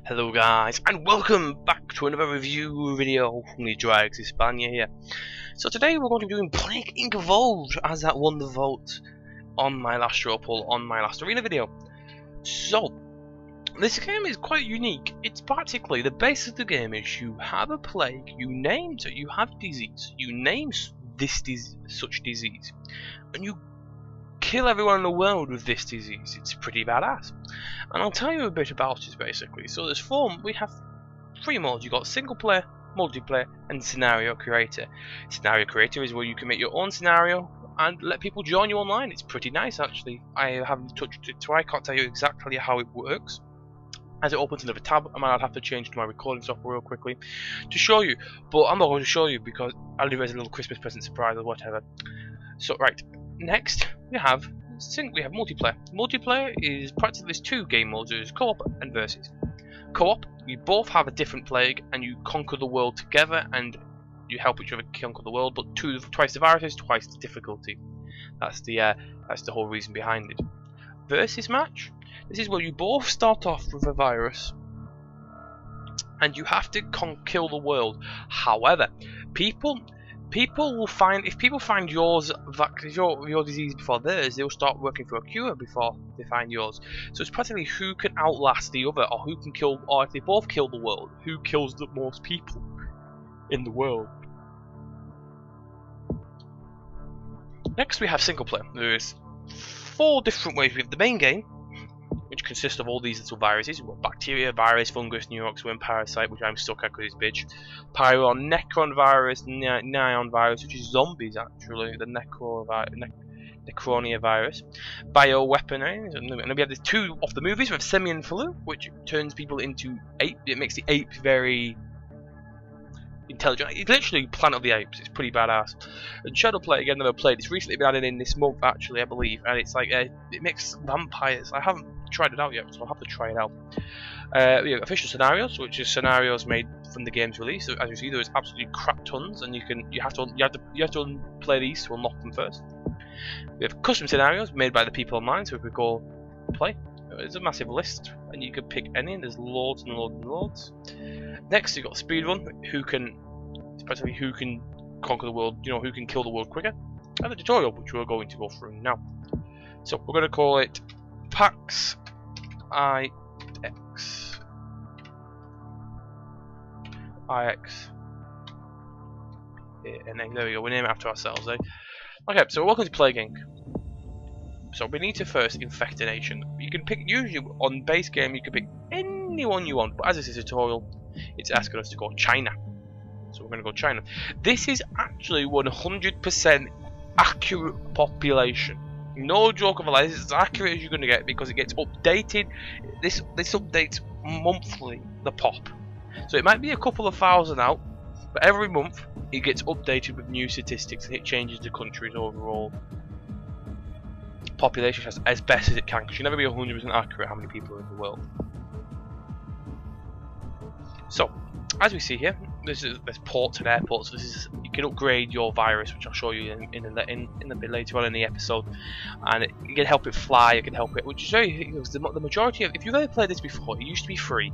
Hello guys, and welcome back to another review video from the Drags Hispania here. So today we're going to be doing Plague Inc. Evolved, as that won the vote on my last straw poll on my last arena video. So, this game is quite unique. It's practically, the base of the game is you have a plague, you have disease, you name such disease, and you kill everyone in the world with this disease. It's pretty badass. And I'll tell you a bit about it basically. So we have three modes. You've got single player, multiplayer, and scenario creator. Scenario creator is where you can make your own scenario and let people join you online. It's pretty nice actually. I haven't touched it, so I can't tell you exactly how it works. As it opens another tab, I might have to change to my recording software real quickly to show you. But I'm not going to show you because I'll leave it as a little Christmas present surprise or whatever. So right, next we have multiplayer. Multiplayer is practically there's two game modes. There's co-op and versus. Co-op, you both have a different plague and you conquer the world together and you help each other conquer the world, but twice the viruses, twice the difficulty. That's the whole reason behind it. Versus match, this is where you both start off with a virus and you have to kill the world. However, people will find, if people find your disease before theirs, they'll start working for a cure before they find yours. So it's practically who can outlast the other, or who can kill, or if they both kill the world, who kills the most people in the world. Next we have single player. There's 4 different ways. We have the main game, which consists of all these little viruses. We've got bacteria, virus, fungus, neuroxworm, parasite, which I'm stuck at because it's bitch. Pyron, necron virus, neon virus, which is zombies actually, the necronia virus. Bioweaponize, and then we have the 2 off the movies. We have simian flu, which turns people into ape. It makes the ape very intelligent. It's literally Planet of the Apes. It's pretty badass. And Shadowplay, again, never played. It's recently been added in this month actually, I believe, and it's like it makes vampires. I haven't tried it out yet, so I'll have to try it out. We have official scenarios, which is scenarios made from the game's release. So as you see, there is absolutely crap tons, and you have to play these to unlock them first. We have custom scenarios made by the people online, so if we go play, there's a massive list, and you can pick any. And there's loads and loads and loads. Next, you've got speedrun, especially who can conquer the world, who can kill the world quicker, and the tutorial, which we're going to go through now. So we're going to call it PAX IX. And then there we go. We name it after ourselves, eh? Okay, so welcome to Plague Inc. So we need to first infect a nation. You can pick, usually on base game, you can pick anyone you want, but as this is a tutorial, it's asking us to go China. So we're going to go China. This is actually 100% accurate population. No joke of a lie. This is as accurate as you're going to get because it gets updated. This updates monthly, the pop. So it might be a couple of thousand out, but every month it gets updated with new statistics and it changes the country's overall population as best as it can, because you'll never be 100% accurate how many people are in the world. So, as we see here, there's ports and airports. So you can upgrade your virus, which I'll show you in a bit later on in the episode, and you can help it fly. You can help it, which is very. The majority of, if you've ever played this before, it used to be free.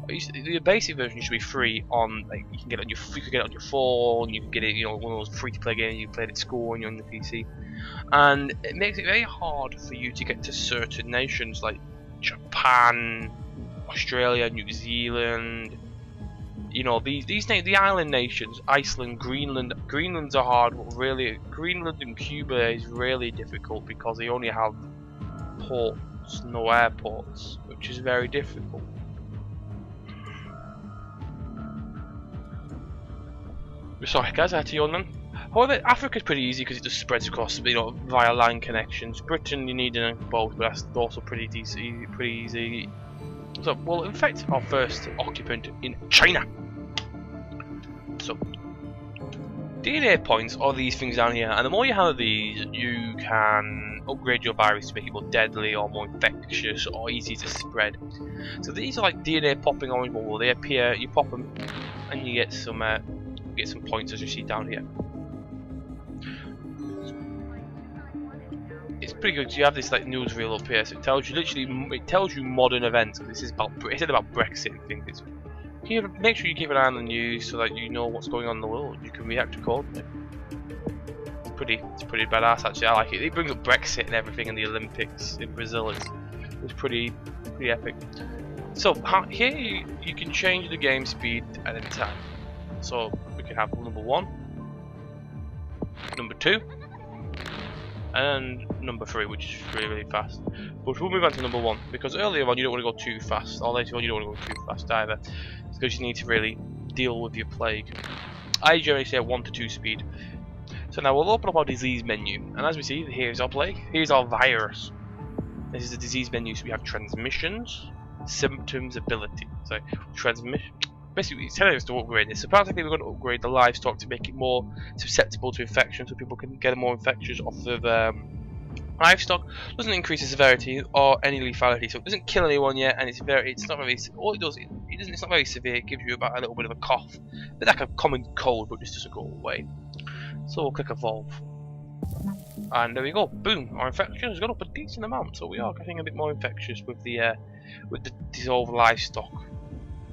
The basic version used to be free on, like, you could get it on your phone. You can get it, one of those free-to-play games you played at school and you're on the PC, and it makes it very hard for you to get to certain nations like Japan, Australia, New Zealand. The island nations, Iceland, Greenland. Greenland's are hard, but really, Greenland and Cuba is really difficult because they only have ports, no airports, which is very difficult. Sorry guys, I had to yawn then. However, Africa's pretty easy because it just spreads across, via land connections. Britain, you need a boat, but that's also pretty easy. So we'll infect our first occupant in China. So DNA points are these things down here, and the more you have of these, you can upgrade your virus to make it more deadly or more infectious or easy to spread. So these are like DNA popping orange bubble. They appear, you pop them, and you get some points as you see down here. It's pretty good. You have this like newsreel up here, so it tells you literally, it tells you modern events. This is about, it said about Brexit and things. It's, make sure you keep an eye on the news so that you know what's going on in the world. You can react accordingly. It's pretty badass actually. I like it. It brings up Brexit and everything, and the Olympics in Brazil. It's pretty epic. So here you can change the game speed at any time. So we can have number 1, number 2, and number 3, which is really fast. But we'll move on to number 1 because earlier on you don't want to go too fast, or later on you don't want to go too fast either, because you need to really deal with your plague. I generally say 1 to 2 speed. So now we'll open up our disease menu, and as we see, here's our plague, here's our virus. This is the disease menu, so we have transmissions, symptoms, ability. So transmission. Basically, it's telling us to upgrade this. So practically, we're going to upgrade the livestock to make it more susceptible to infection, so people can get more infections off of livestock. Doesn't increase the severity or any lethality, so it doesn't kill anyone yet, and it's not very. All it does, it's not very severe. It gives you about a little bit of a cough, a bit like a common cold, but just doesn't go away. So we'll click evolve, and there we go. Boom! Our infection has gone up a decent amount, so we are getting a bit more infectious with the dissolved livestock.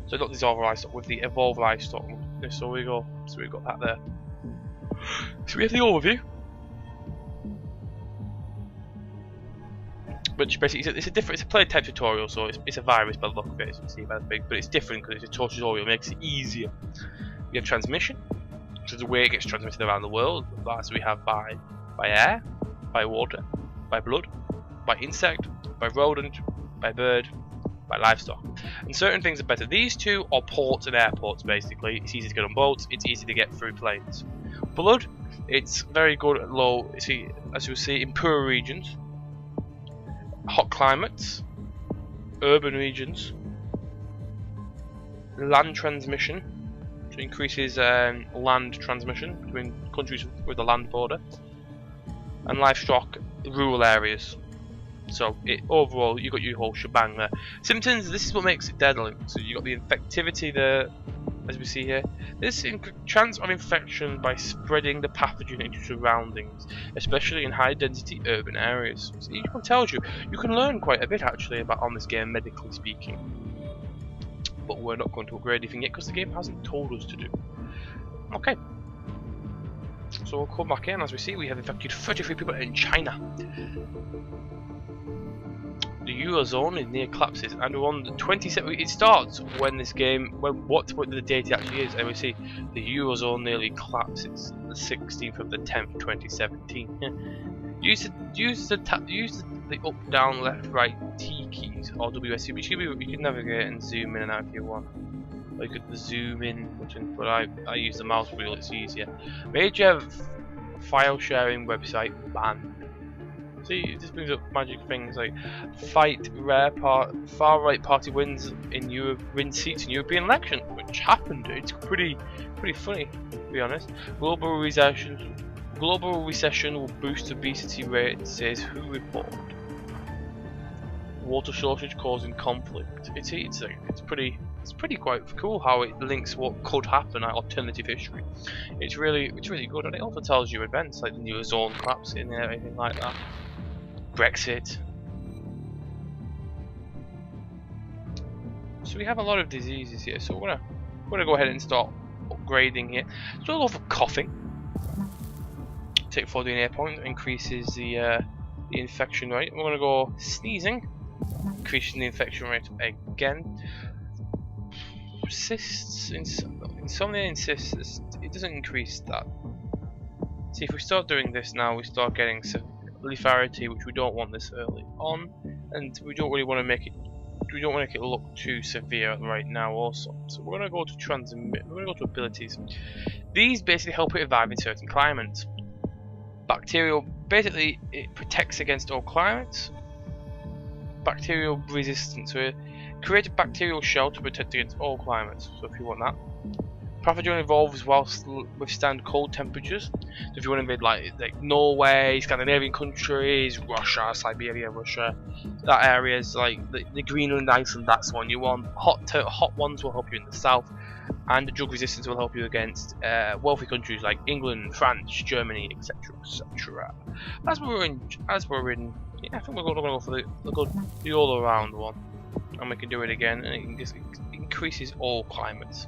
So not dissolve livestock, with the evolve livestock. So we go. So we've got that there. So we have the overview, which basically it's a play type tutorial. So it's a virus by the look of it, as you can see by the big, but it's different because it's a tutorial. It makes it easier. We have transmission, which is the way it gets transmitted around the world. That's we have by air, by water, by blood, by insect, by rodent, by bird, by livestock. And certain things are better. These two are ports and airports basically. It's easy to get on boats, it's easy to get through planes. Blood, it's very good at low, see, as you'll see, in poor regions, hot climates, urban regions, land transmission, which increases land transmission between countries with a land border, and livestock, rural areas. So overall, you got your whole shebang there. Symptoms, this is what makes it deadly. So you got the infectivity there, as we see here. This chance of infection by spreading the pathogen into surroundings, especially in high density urban areas. So each one tells you, you can learn quite a bit actually about on this game, medically speaking. But we're not going to upgrade anything yet because the game hasn't told us to do. Okay. So we'll come back in. As we see, we have infected 33 people in China. The Eurozone is near collapses, and we're on the 27th. It starts when this game, what the date actually is, and we see the Eurozone nearly collapses. The 16th of the 10th, 2017. Use the up, down, left, right T keys or WSD, which you can navigate and zoom in and out if you want. Or you could zoom in button, but I use the mouse wheel. It's easier. Major file sharing website banned. See, this brings up magic things like fight far right party wins seats in European election, which happened. It's pretty funny, to be honest. Global recession will boost obesity rate, says WHO report. Water shortage causing conflict. It's pretty quite cool how it links what could happen at alternative history. It's really good, and it also tells you events like the Eurozone collapsing and everything like that. Brexit. So we have a lot of diseases here, so we're gonna go ahead and start upgrading here. So we'll go for coughing. Take 4 DNA points, increases the infection rate. We're gonna go sneezing, increasing the infection rate again. Cysts, insomnia and cysts, it doesn't increase that. See, if we start doing this now, we start getting lethality, which we don't want this early on, and we don't really want to make it look too severe right now also. So we're gonna go to abilities. These basically help it survive in certain climates. Bacterial, basically it protects against all climates. Bacterial resistance, so create a bacterial shell to protect against all climates. So if you want that. Pathogen evolves whilst withstand cold temperatures. So if you want to invade like Norway, Scandinavian countries, Russia, Siberia, Russia, that area is like the Greenland, Iceland. That's one you want. Hot ones will help you in the south. and the drug resistance will help you against wealthy countries like England, France, Germany, etc., etc. As we're in, yeah, I think we're going to go for the all-around one, and we can do it again, and it just increases all climates.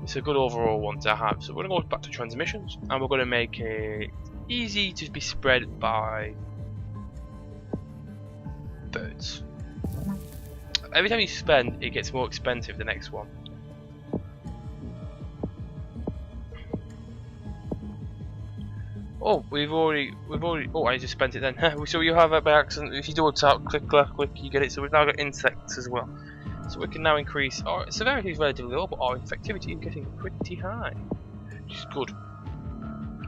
It's a good overall one to have. So we're going to go back to transmissions, and we're going to make it easy to be spread by birds. Every time you spend, it gets more expensive. The next one. Oh, we've already. Oh, I just spent it then. So you have it by accident. If you do tap, click, you get it. So we've now got insects as well. So we can now increase our severity is relatively low, but our infectivity is getting pretty high, which is good.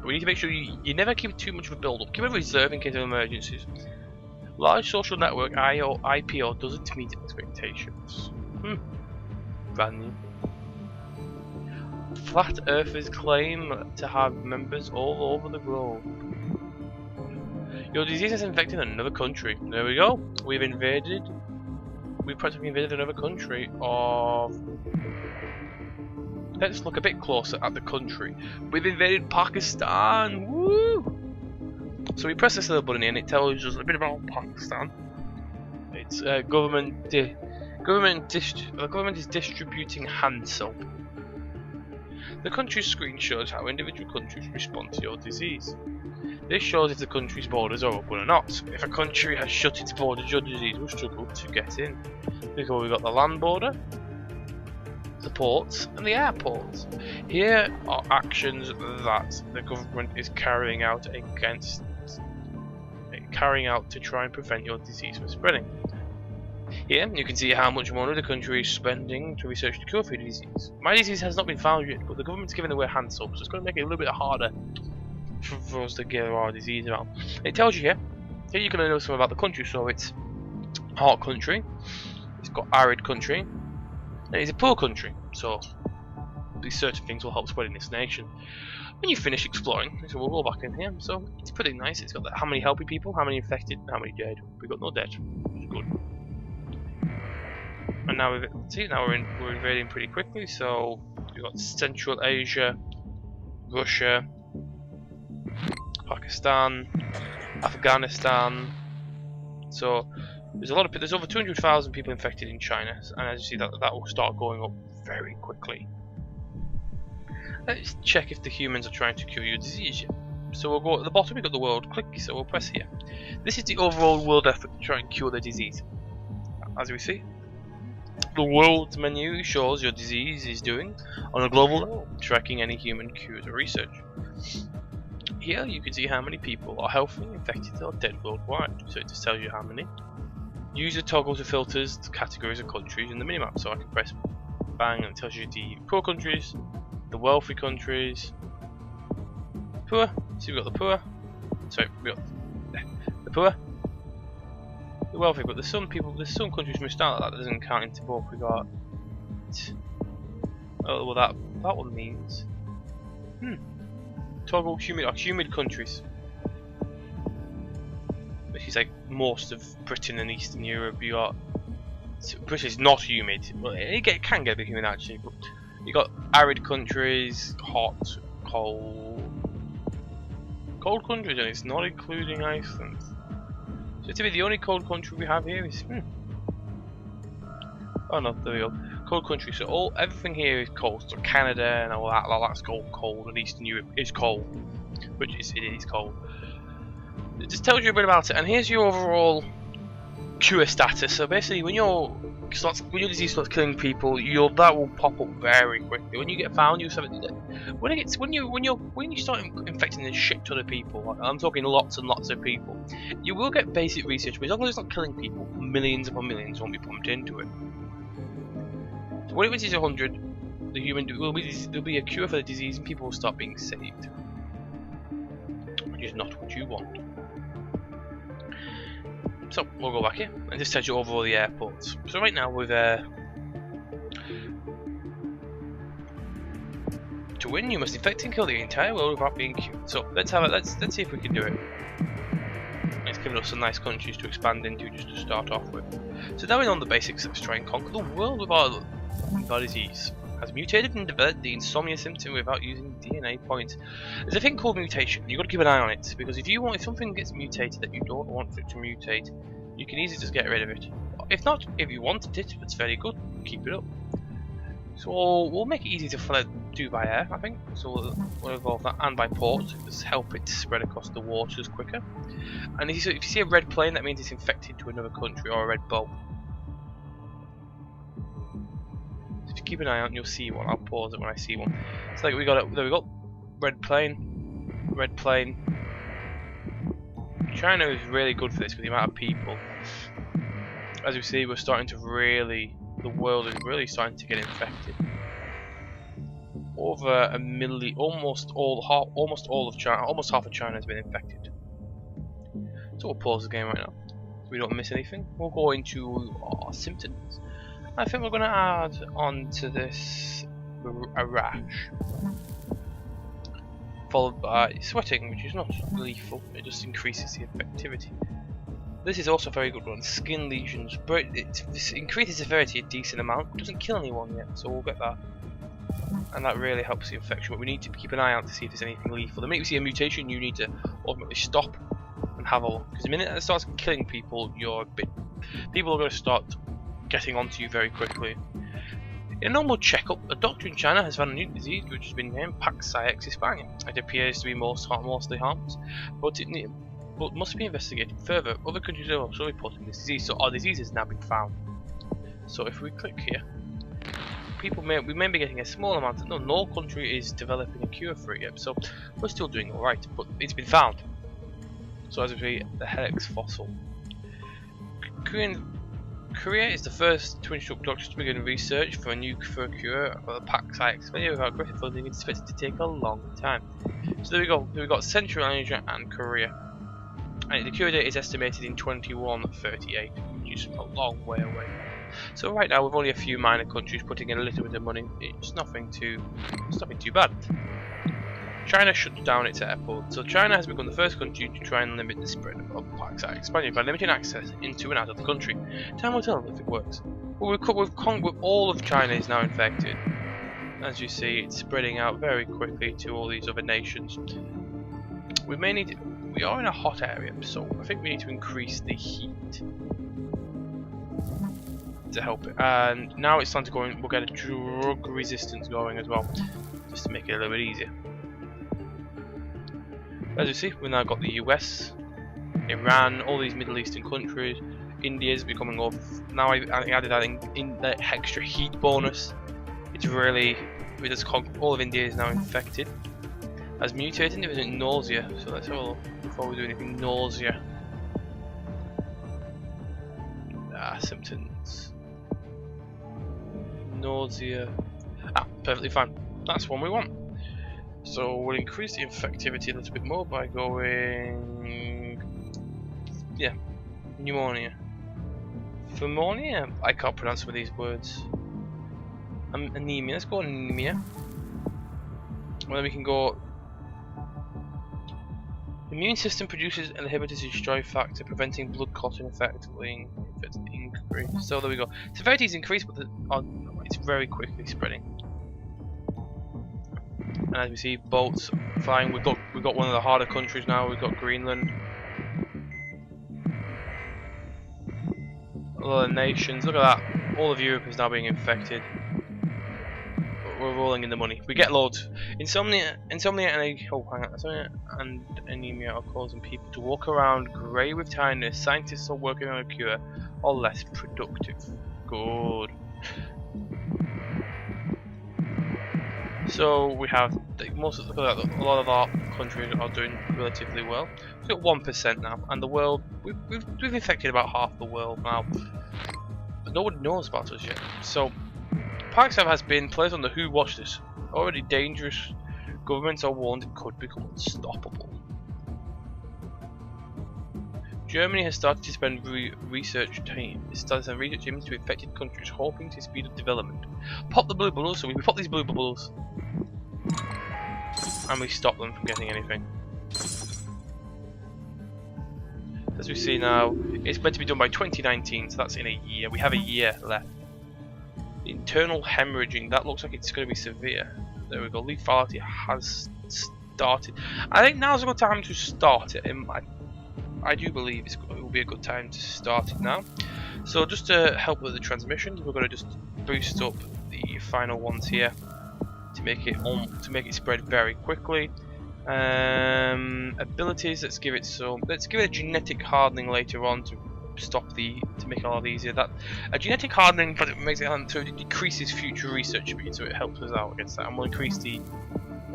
We need to make sure you never keep too much of a build-up. Keep a reserve in case of emergencies. Large social network IPO doesn't meet expectations. Brand new. Flat Earthers claim to have members all over the globe. Your disease has infected another country. There we go. We've practically invaded another country of... Let's look a bit closer at the country. We've invaded Pakistan! Woo! So we press this little button and it tells us a bit about Pakistan. It's the government is distributing hand soap. The country's screen shows how individual countries respond to your disease. This shows if the country's borders are open or not. If a country has shut its borders, your disease will struggle to get in. Because we've got the land border, the ports, and the airports. Here are actions that the government is carrying out to try and prevent your disease from spreading. Here you can see how much money the country is spending to research the cure for the disease. My disease has not been found yet, but the government's giving away hand soap, so it's going to make it a little bit harder for us to get our disease around. It tells you here you can know something about the country. So it's hot country, it's got arid country, and it's a poor country. So these certain things will help spread in this nation. When you finish exploring, so we'll go back in here. So it's pretty nice. It's got how many healthy people, how many infected, and how many dead. We've got no dead, which is good. And now we're invading pretty quickly. So we've got Central Asia, Russia, Pakistan, Afghanistan. So there's a lot of there's over 200,000 people infected in China, and as you see that will start going up very quickly. Let's check if the humans are trying to cure your disease yet. So we'll go at the bottom. We've got the world. Click. So we'll press here. This is the overall world effort to try and cure the disease. As we see, the world menu shows your disease is doing on a global level, tracking any human cures or research. Here you can see how many people are healthy, infected, or dead worldwide. So it just tells you how many. Use the toggle to filters the categories of countries in the minimap. So I can press bang and it tells you the poor countries, the wealthy countries, poor. So we've got the poor. Sorry, we got the poor, the wealthy. But there's some countries missed out that doesn't count into both. We got. Oh well, that one means. Toggle humid countries, which is like most of Britain and Eastern Europe. You got Britain is not humid. Well, it can get a bit humid actually, but you got arid countries, hot, cold countries, and it's not including Iceland. So to be the only cold country we have here is oh no, there we go. Cold country. So everything here is cold. So Canada and all that's cold, and Eastern Europe is cold, which it is cold. It just tells you a bit about it. And here's your overall cure status. So basically, when your disease starts killing people, that will pop up very quickly. When you get found, when you start infecting a shit ton of people, I'm talking lots and lots of people, you will get basic research. But as long as it's not killing people, millions upon millions won't be pumped into it. So when it reaches 100, there'll be a cure for the disease, and people will start being saved, which is not what you want. So we'll go back here and just take you over all the airports. So right now we've to win you must infect and kill the entire world without being cured. So let's see if we can do it. It's given us some nice countries to expand into just to start off with. So now we're on the basics. Let's try and conquer the world with our disease. has mutated and developed the insomnia symptom without using DNA points. There's a thing called mutation. You've got to keep an eye on it, because if something gets mutated that you don't want it to mutate, you can easily just get rid of it. If not, if you wanted it, it's very good, keep it up. So we'll make it easy to do by air, I think. So we'll evolve that, and by port, to just help it spread across the waters quicker. And if you see a red plane, that means it's infected to another country, or a red boat. So if you keep an eye out, you'll see one. I'll pause it when I see one. It's like we got red plane, red plane. China is really good for this with the amount of people. As you see, we're starting to the world is really starting to get infected. Over a million, almost all of China, almost half of China has been infected. So we'll pause the game right now, so we don't miss anything. We'll go into our symptoms. I think we're going to add on to this a rash, followed by sweating, which is not lethal, it just increases the infectivity. This is also a very good one, skin lesions, but it increases severity a decent amount, it doesn't kill anyone yet, so we'll get that. And that really helps the infection, but we need to keep an eye out to see if there's anything lethal. The minute we see a mutation, you need to ultimately stop and have a look, because the minute it starts killing people, people are going to start getting onto you very quickly. In a normal checkup, a doctor in China has found a new disease which has been named Paxaix hispania. It appears to be mostly harmless, but must be investigated further. Other countries are also reporting this disease, so our disease has now been found. So if we click here, we may be getting a small amount. No country is developing a cure for it yet, so we're still doing alright, but it's been found. So as we see, the helix fossil. Korea is the first to instruct doctors to begin research for a cure for the Paxaix hispania without aggressive funding. It's expected to take a long time. So there we go. We've got Central Asia and Korea. And the cure date is estimated in 2138, which is a long way away. So right now, with only a few minor countries putting in a little bit of money, it's nothing too bad. China shuts down its airport, so China has become the first country to try and limit the spread of Paxaix hispania by limiting access into and out of the country. Time will tell if it works. But with all of China is now infected. As you see, it's spreading out very quickly to all these other nations. We are in a hot area, so I think we need to increase the heat to help it. And now it's time to go in, we'll get a drug resistance going as well, just to make it a little bit easier. As you see, we've now got the US, Iran, all these Middle Eastern countries. India's becoming over. Now I added that in the extra heat bonus. It's really, all of India is now infected. As mutating, there isn't nausea, so let's have a look before we do anything. Nausea. Symptoms. Nausea. Perfectly fine. That's one we want. So we'll increase the infectivity a little bit more by going, pneumonia. Pneumonia? I can't pronounce some of these words. Anemia. Let's go anemia. Well, then we can go. The immune system produces an inhibitor to destroy factor, preventing blood clotting effectively. Increase. So there we go. Severity is increased, but it's very quickly spreading. And as we see, boats flying. We've got one of the harder countries now. We've got Greenland. A lot of nations. Look at that. All of Europe is now being infected. We're rolling in the money. We get loads. Insomnia and anemia are causing people to walk around grey with tiredness. Scientists are working on a cure, or less productive. Good. So we have a lot of our countries are doing relatively well. We've got 1% now, and the world we've infected about half the world now. But no one knows about us yet. So Paxaix has been placed on the Who Watch List. Already dangerous. Governments are warned it could become unstoppable. Germany has started to spend research teams to infected countries, hoping to speed up development. Pop the blue bubbles, so we pop these blue bubbles, and we stop them from getting anything. As we see now, it's meant to be done by 2019, so that's in a year. We have a year left. Internal hemorrhaging, that looks like it's going to be severe. There we go, lethality has started. I think now's a good time to start it. I do believe it will be a good time to start it now. So just to help with the transmissions, we're going to just boost up the final ones here to make it spread very quickly. Abilities, let's give it a genetic hardening later on to make it a lot easier. That a genetic hardening, but it makes it so it decreases future research speed, so it helps us out against that, and we'll increase the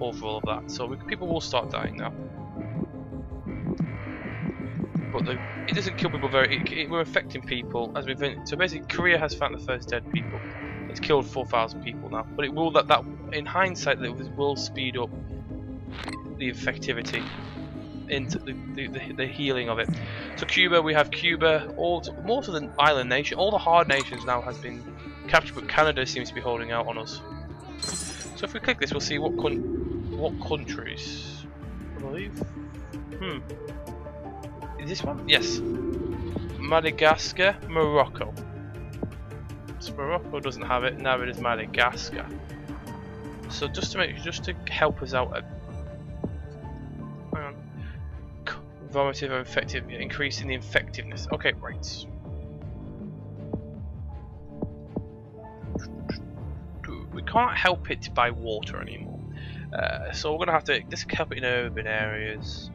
overall of that. So people will start dying now, but it doesn't kill people we're affecting people as we've been. So basically, Korea has found the first dead people. It's killed 4,000 people now, but it will that in hindsight that will speed up the effectivity into the healing of it. So Cuba, we have Cuba, most of the island nation, all the hard nations now has been captured, but Canada seems to be holding out on us. So if we click this, we'll see what countries, I believe. Is this one? Yes. Madagascar, Morocco. So Morocco doesn't have it, neither does Madagascar. So just to help us out vomitive or infective, increasing the infectiveness. Okay, right. We can't help it by water anymore. So we're gonna have to just help it in urban areas.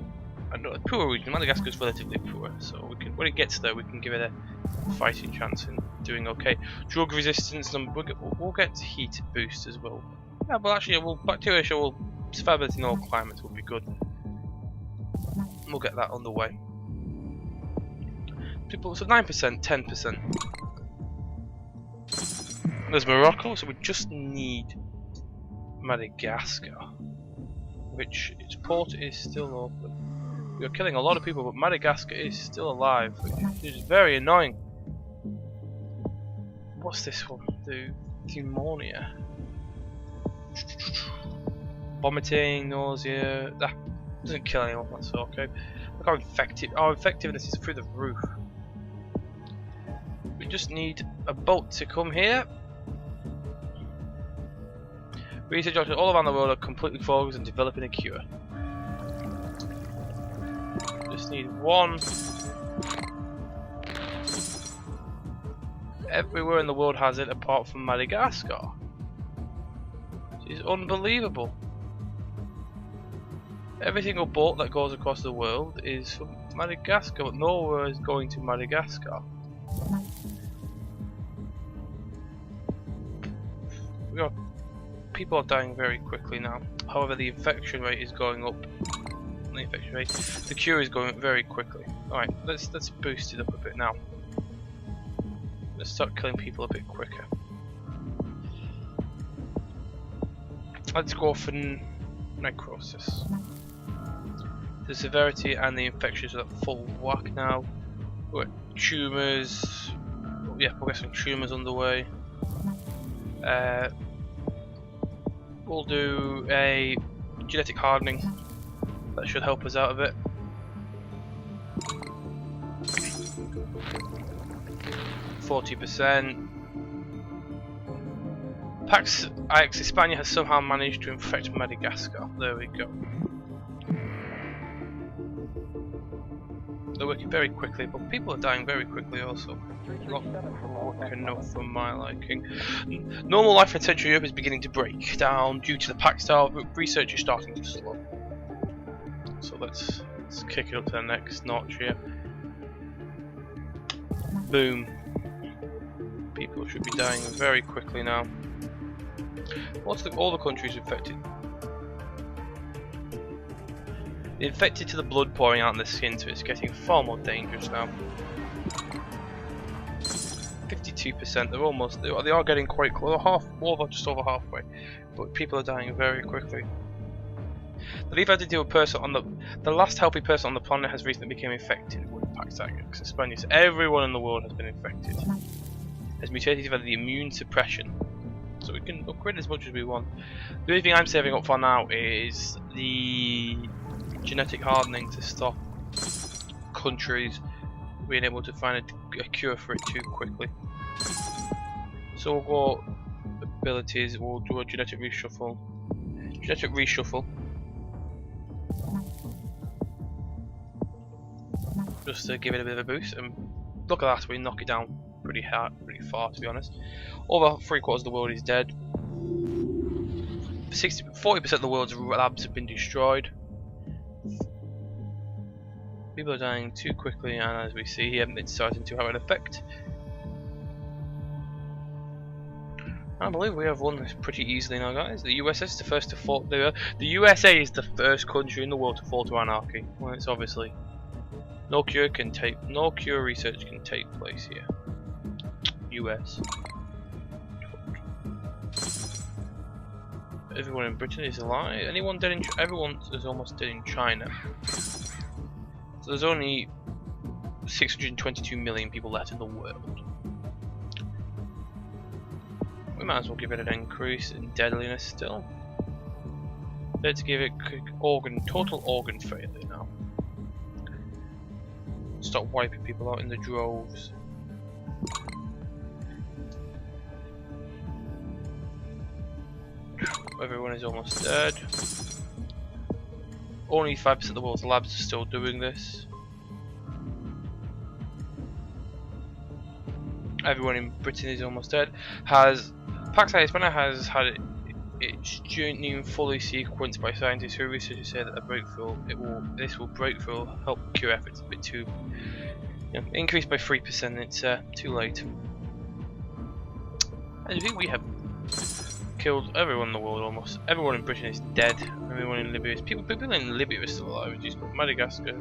And poor region. Madagascar is relatively poor, so we can, when it gets there, we can give it a fighting chance in doing okay. Drug resistance, we'll get heat boost as well. Yeah, well actually, bacteria will survivability in all climates will be good. We'll get that on the way. People, so 9%, 10%. There's Morocco, so we just need Madagascar, which its port is still open. We are killing a lot of people, but Madagascar is still alive, which is very annoying. What's this one? The pneumonia, vomiting, nausea. Doesn't kill anyone, that's okay. Look how infective. Our effectiveness is through the roof. We just need a boat to come here. Research doctors all around the world are completely focused on developing a cure. Just need one. Everywhere in the world has it apart from Madagascar. It is unbelievable. Every single boat that goes across the world is from Madagascar, but nowhere is going to Madagascar. People are dying very quickly now. However, the infection rate is going up. The cure is going up very quickly. Alright, let's boost it up a bit now. Let's start killing people a bit quicker. Let's go for necrosis. The severity and the infections are at full whack now. We've got tumours. Yeah, we'll get some tumours underway. We'll do a genetic hardening. That should help us out a bit. %. Pax Ix Hispania has somehow managed to infect Madagascar. There we go. They're working very quickly, but people are dying very quickly also. Not quick enough for my liking. Normal life in Central Europe is beginning to break down due to the Pax style. Research is starting to slow. So let's kick it up to the next notch here. Boom. People should be dying very quickly now. What's all the countries infected? The infected to the blood pouring out in the skin, so it's getting far more dangerous now. 52%. They're almost. They are getting quite close. Just over halfway. But people are dying very quickly. The leaf identity of a person on the last healthy person on the planet has recently become infected with Pax Ix Hispania. So everyone in the world has been infected. Has mutated via the immune suppression. So we can upgrade as much as we want. The only thing I'm saving up for now is the genetic hardening to stop countries being able to find a cure for it too quickly. So we'll go abilities, we'll do a genetic reshuffle. Genetic reshuffle. Just to give it a bit of a boost, and look at that, we knock it down pretty hard, pretty far to be honest. Over 3/4 of the world is dead. 40% of the world's labs have been destroyed. People are dying too quickly, and as we see here, it's starting to have an effect. I believe we have won this pretty easily now, guys. The USA is the first to fall. The USA is the first country in the world to fall to anarchy. Well, it's obviously no cure research can take place here. US. Everyone in Britain is alive. Anyone dead in? Everyone is almost dead in China. So there's only 622 million people left in the world. We might as well give it an increase in deadliness still. Let's give it total organ failure now. Stop wiping people out in the droves. Everyone is almost dead. Only 5% of the world's labs are still doing this. Everyone in Britain is almost dead. Paxillospina has had its genome fully sequenced by scientists who researchers say that this will break through help cure efforts. A bit too increased by 3%. It's too late. I think we have killed everyone in the world almost. Everyone in Britain is dead. Everyone in Libya is people in Libya are still alive. Just Madagascar.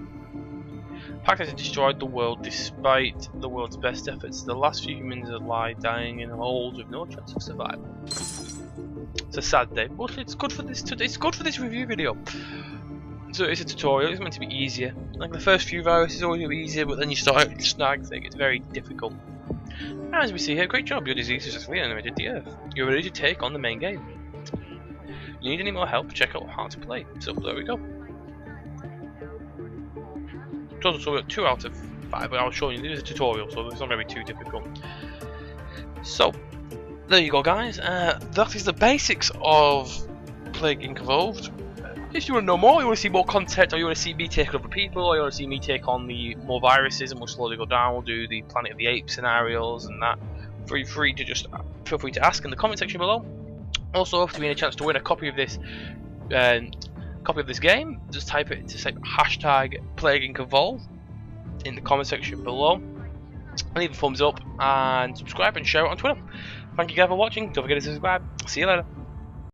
Paxillospina has destroyed the world despite the world's best efforts. The last few humans lie dying in holes with no chance of survival. It's a sad day, but it's good for this. It's good for this review video. So it's a tutorial. It's meant to be easier. Like the first few viruses always going to be easier, but then you start out snags. It gets very difficult. As we see here, great job. Your disease successfully animated the Earth. You're ready to take on the main game. You need any more help? Check out how to play. So there we go. Total score 2 out of 5, but I was showing you this is a tutorial, so it's not going to be too difficult. So there you go, guys. That is the basics of Plague Inc. Evolved. If you want to know more, you want to see more content, or you want to see me take over people, or you want to see me take on the more viruses, and we'll slowly go down. We'll do the Planet of the Apes scenarios and that. Feel free to ask in the comment section below. Also, if you win a chance to win a copy of this game, just type it to say hashtag Plague Inc. Evolved in the comment section below. Leave a thumbs up and subscribe and share it on Twitter. Thank you guys for watching. Don't forget to subscribe. See you later.